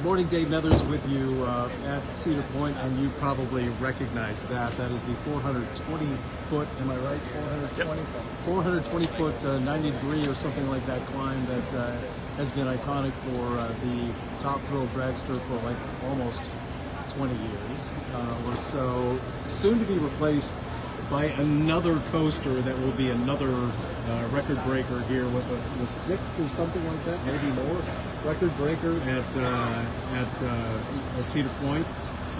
Good morning, Dave Nethers with you at Cedar Point, and you probably recognize that. That is the 420-foot, am I right? 420? Yep. 420-foot, 90 degree or something like that climb that has been iconic for the Top Thrill Dragster for like almost 20 years or so. Soon to be replaced by another coaster that will be another record breaker here with the sixth or something like that, maybe more record breaker at Cedar Point.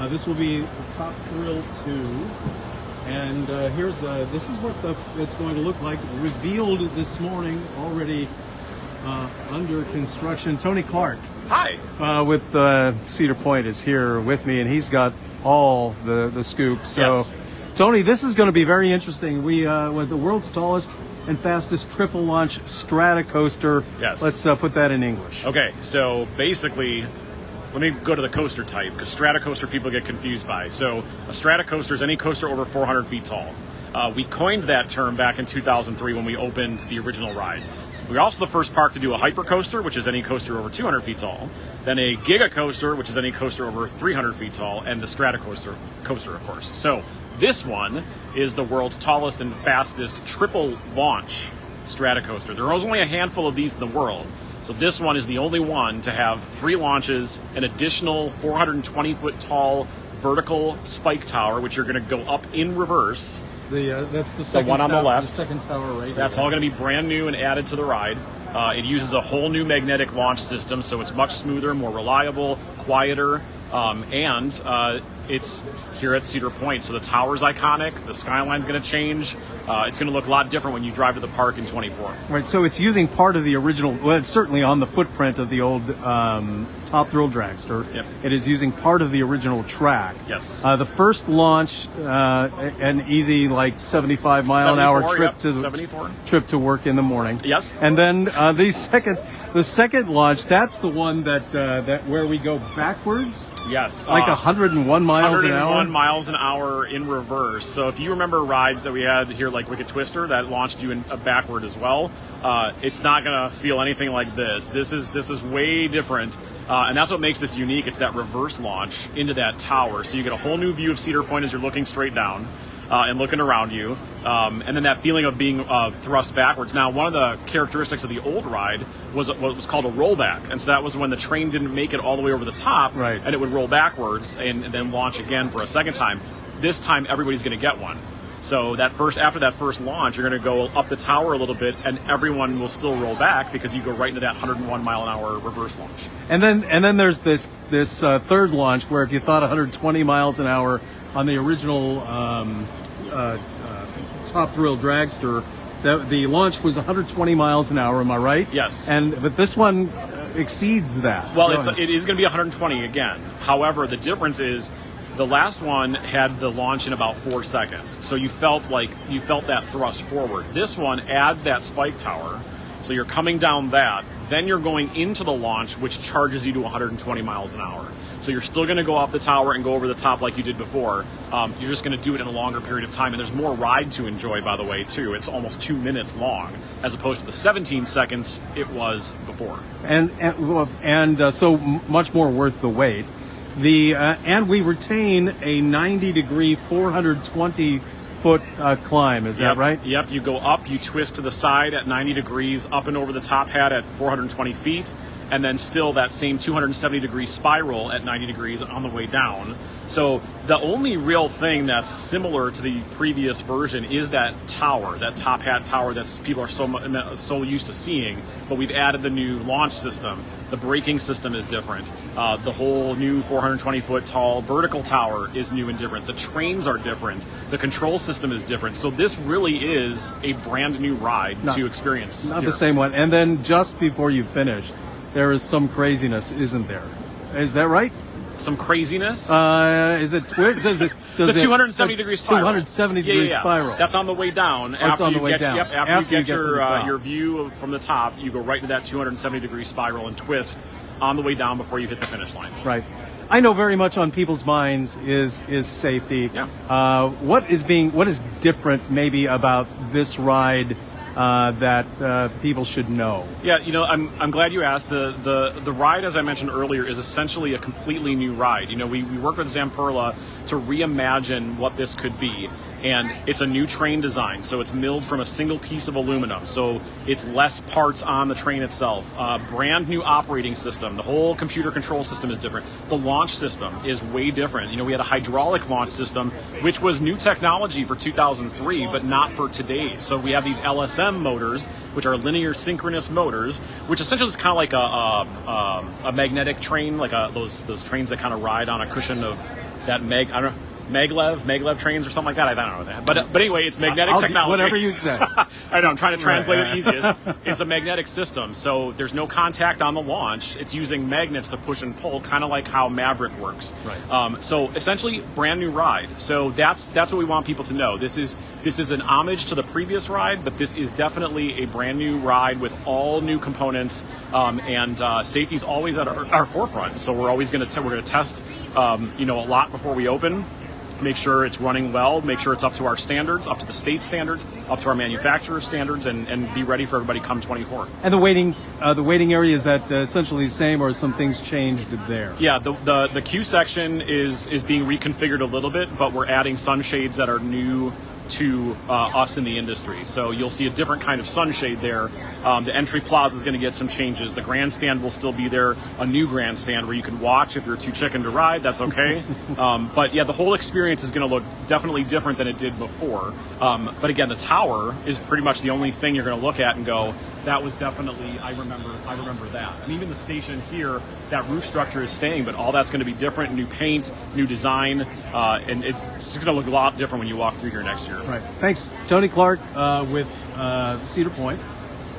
This will be Top Thrill 2, and this is what it's going to look like. Revealed this morning, already under construction. Tony Clark, hi, with Cedar Point is here with me, and he's got all the scoop. So. Yes. Tony, this is going to be very interesting. We with the world's tallest and fastest triple launch Stratocoaster. Yes. Let's put that in English. Okay, so basically, let me go to the coaster type, because Stratocoaster people get confused by. So a Stratocoaster is any coaster over 400 feet tall. We coined that term back in 2003 when we opened the original ride. We're also the first park to do a hypercoaster, which is any coaster over 200 feet tall, then a gigacoaster, which is any coaster over 300 feet tall, and the Stratocoaster, of course. So this one is the world's tallest and fastest triple launch Stratocoaster. There is only a handful of these in the world, so this one is the only one to have 3 launches, an additional 420-foot tall vertical spike tower, which you're going to go up in reverse. That's the second one on the left. The second tower right That's here. all going to be brand new and added to the ride. It uses a whole new magnetic launch system, so it's much smoother, more reliable, quieter, and it's here at Cedar Point. So the tower's iconic. The skyline's going to change. It's going to look a lot different when you drive to the park in 24. Right, so it's using part of the original, well, it's certainly on the footprint of the old Top Thrill Dragster. Yep. It is using part of the original track. Yes. The first launch, an easy like 75 mile an hour trip to 74. Trip to work in the morning. Yes. And then the second launch, that's the one that where we go backwards. Yes. Like 101 miles an hour? 101 miles an hour in reverse. So if you remember rides that we had here like Wicked Twister that launched you in backward as well, it's not going to feel anything like this. This is way different, and that's what makes this unique. It's that reverse launch into that tower. So you get a whole new view of Cedar Point as you're looking straight down and looking around you, and then that feeling of being thrust backwards. Now, one of the characteristics of the old ride was what was called a rollback, and so that was when the train didn't make it all the way over the top, right, and it would roll backwards and then launch again for a second time. This time, everybody's going to get one. So after that first launch, you're going to go up the tower a little bit, and everyone will still roll back because you go right into that 101 mile an hour reverse launch. And then there's this third launch where if you thought 120 miles an hour on the original Top Thrill Dragster, the launch was 120 miles an hour. Am I right? Yes. But this one exceeds that. Well, it is going to be 120 again. However, the difference is, the last one had the launch in about 4 seconds, so you felt that thrust forward. This one adds that spike tower, so you're coming down that, then you're going into the launch, which charges you to 120 miles an hour. So you're still going to go up the tower and go over the top like you did before. You're just going to do it in a longer period of time, and there's more ride to enjoy, by the way, too. It's almost 2 minutes long, as opposed to the 17 seconds it was before. And so much more worth the wait. And we retain a 90-degree, 420-foot climb. Is that right? Yep. You go up, you twist to the side at 90 degrees, up and over the top hat at 420 feet, and then still that same 270-degree spiral at 90 degrees on the way down. So the only real thing that's similar to the previous version is that tower, that top hat tower that people are so used to seeing, but we've added the new launch system. The braking system is different. The whole new 420-foot tall vertical tower is new and different. The trains are different. The control system is different. So this really is a brand new ride to experience. Not here. The same one. And then just before you finish, there is some craziness, isn't there? Is that right? Some craziness? Is it twist? Does the 270-degree spiral. 270-degree spiral. That's on the way down. That's on the way down. Yep, after you get your your view from the top, you go right into that 270-degree spiral and twist on the way down before you hit the finish line. Right. I know very much on people's minds is safety. Yeah. What is different maybe about this ride that people should know? Yeah, I'm glad you asked. The ride, as I mentioned earlier, is essentially a completely new ride. We work with Zamperla to reimagine what this could be. And it's a new train design, so it's milled from a single piece of aluminum, so it's less parts on the train itself. Brand new operating system. The whole computer control system is different. The launch system is way different. We had a hydraulic launch system, which was new technology for 2003, but not for today. So we have these LSM motors, which are linear synchronous motors, which essentially is kind of like a magnetic train, like those trains that kind of ride on a cushion of that maglev trains or something like that. I don't know that. But anyway, it's magnetic technology. Whatever you say. I know, I'm trying to translate it easiest. It's a magnetic system, so there's no contact on the launch. It's using magnets to push and pull, kind of like how Maverick works. Right. So essentially, brand new ride. So that's what we want people to know. This is an homage to the previous ride, but this is definitely a brand new ride with all new components, and safety's always at our forefront. So we're always going to test, a lot before we open. Make sure it's running well, make sure it's up to our standards, up to the state standards, up to our manufacturer standards, and be ready for everybody come 24. And the waiting area, is that essentially the same, or some things changed there? Yeah, the queue section is being reconfigured a little bit, but we're adding sunshades that are new to us in the industry. So you'll see a different kind of sunshade there. The entry plaza is going to get some changes. The grandstand will still be there, a new grandstand where you can watch. If you're too chicken to ride, that's okay. But yeah, the whole experience is going to look definitely different than it did before. But again, the tower is pretty much the only thing you're going to look at and go, that was definitely, I remember that. And even the station here, that roof structure is staying, but all that's going to be different, new paint, new design, and it's just going to look a lot different when you walk through here next year. Right. Thanks. Tony Clark with Cedar Point.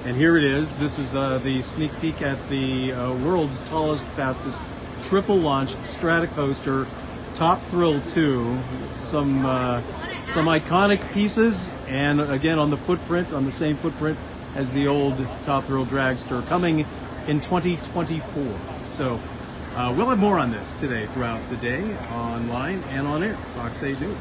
And here it is. This is the sneak peek at the world's tallest, fastest triple launch Stratocoaster Top Thrill 2. Some iconic pieces, and again on the same footprint as the old Top Thrill Dragster, coming in 2024. So we'll have more on this today throughout the day, online and on air. Fox 8 News.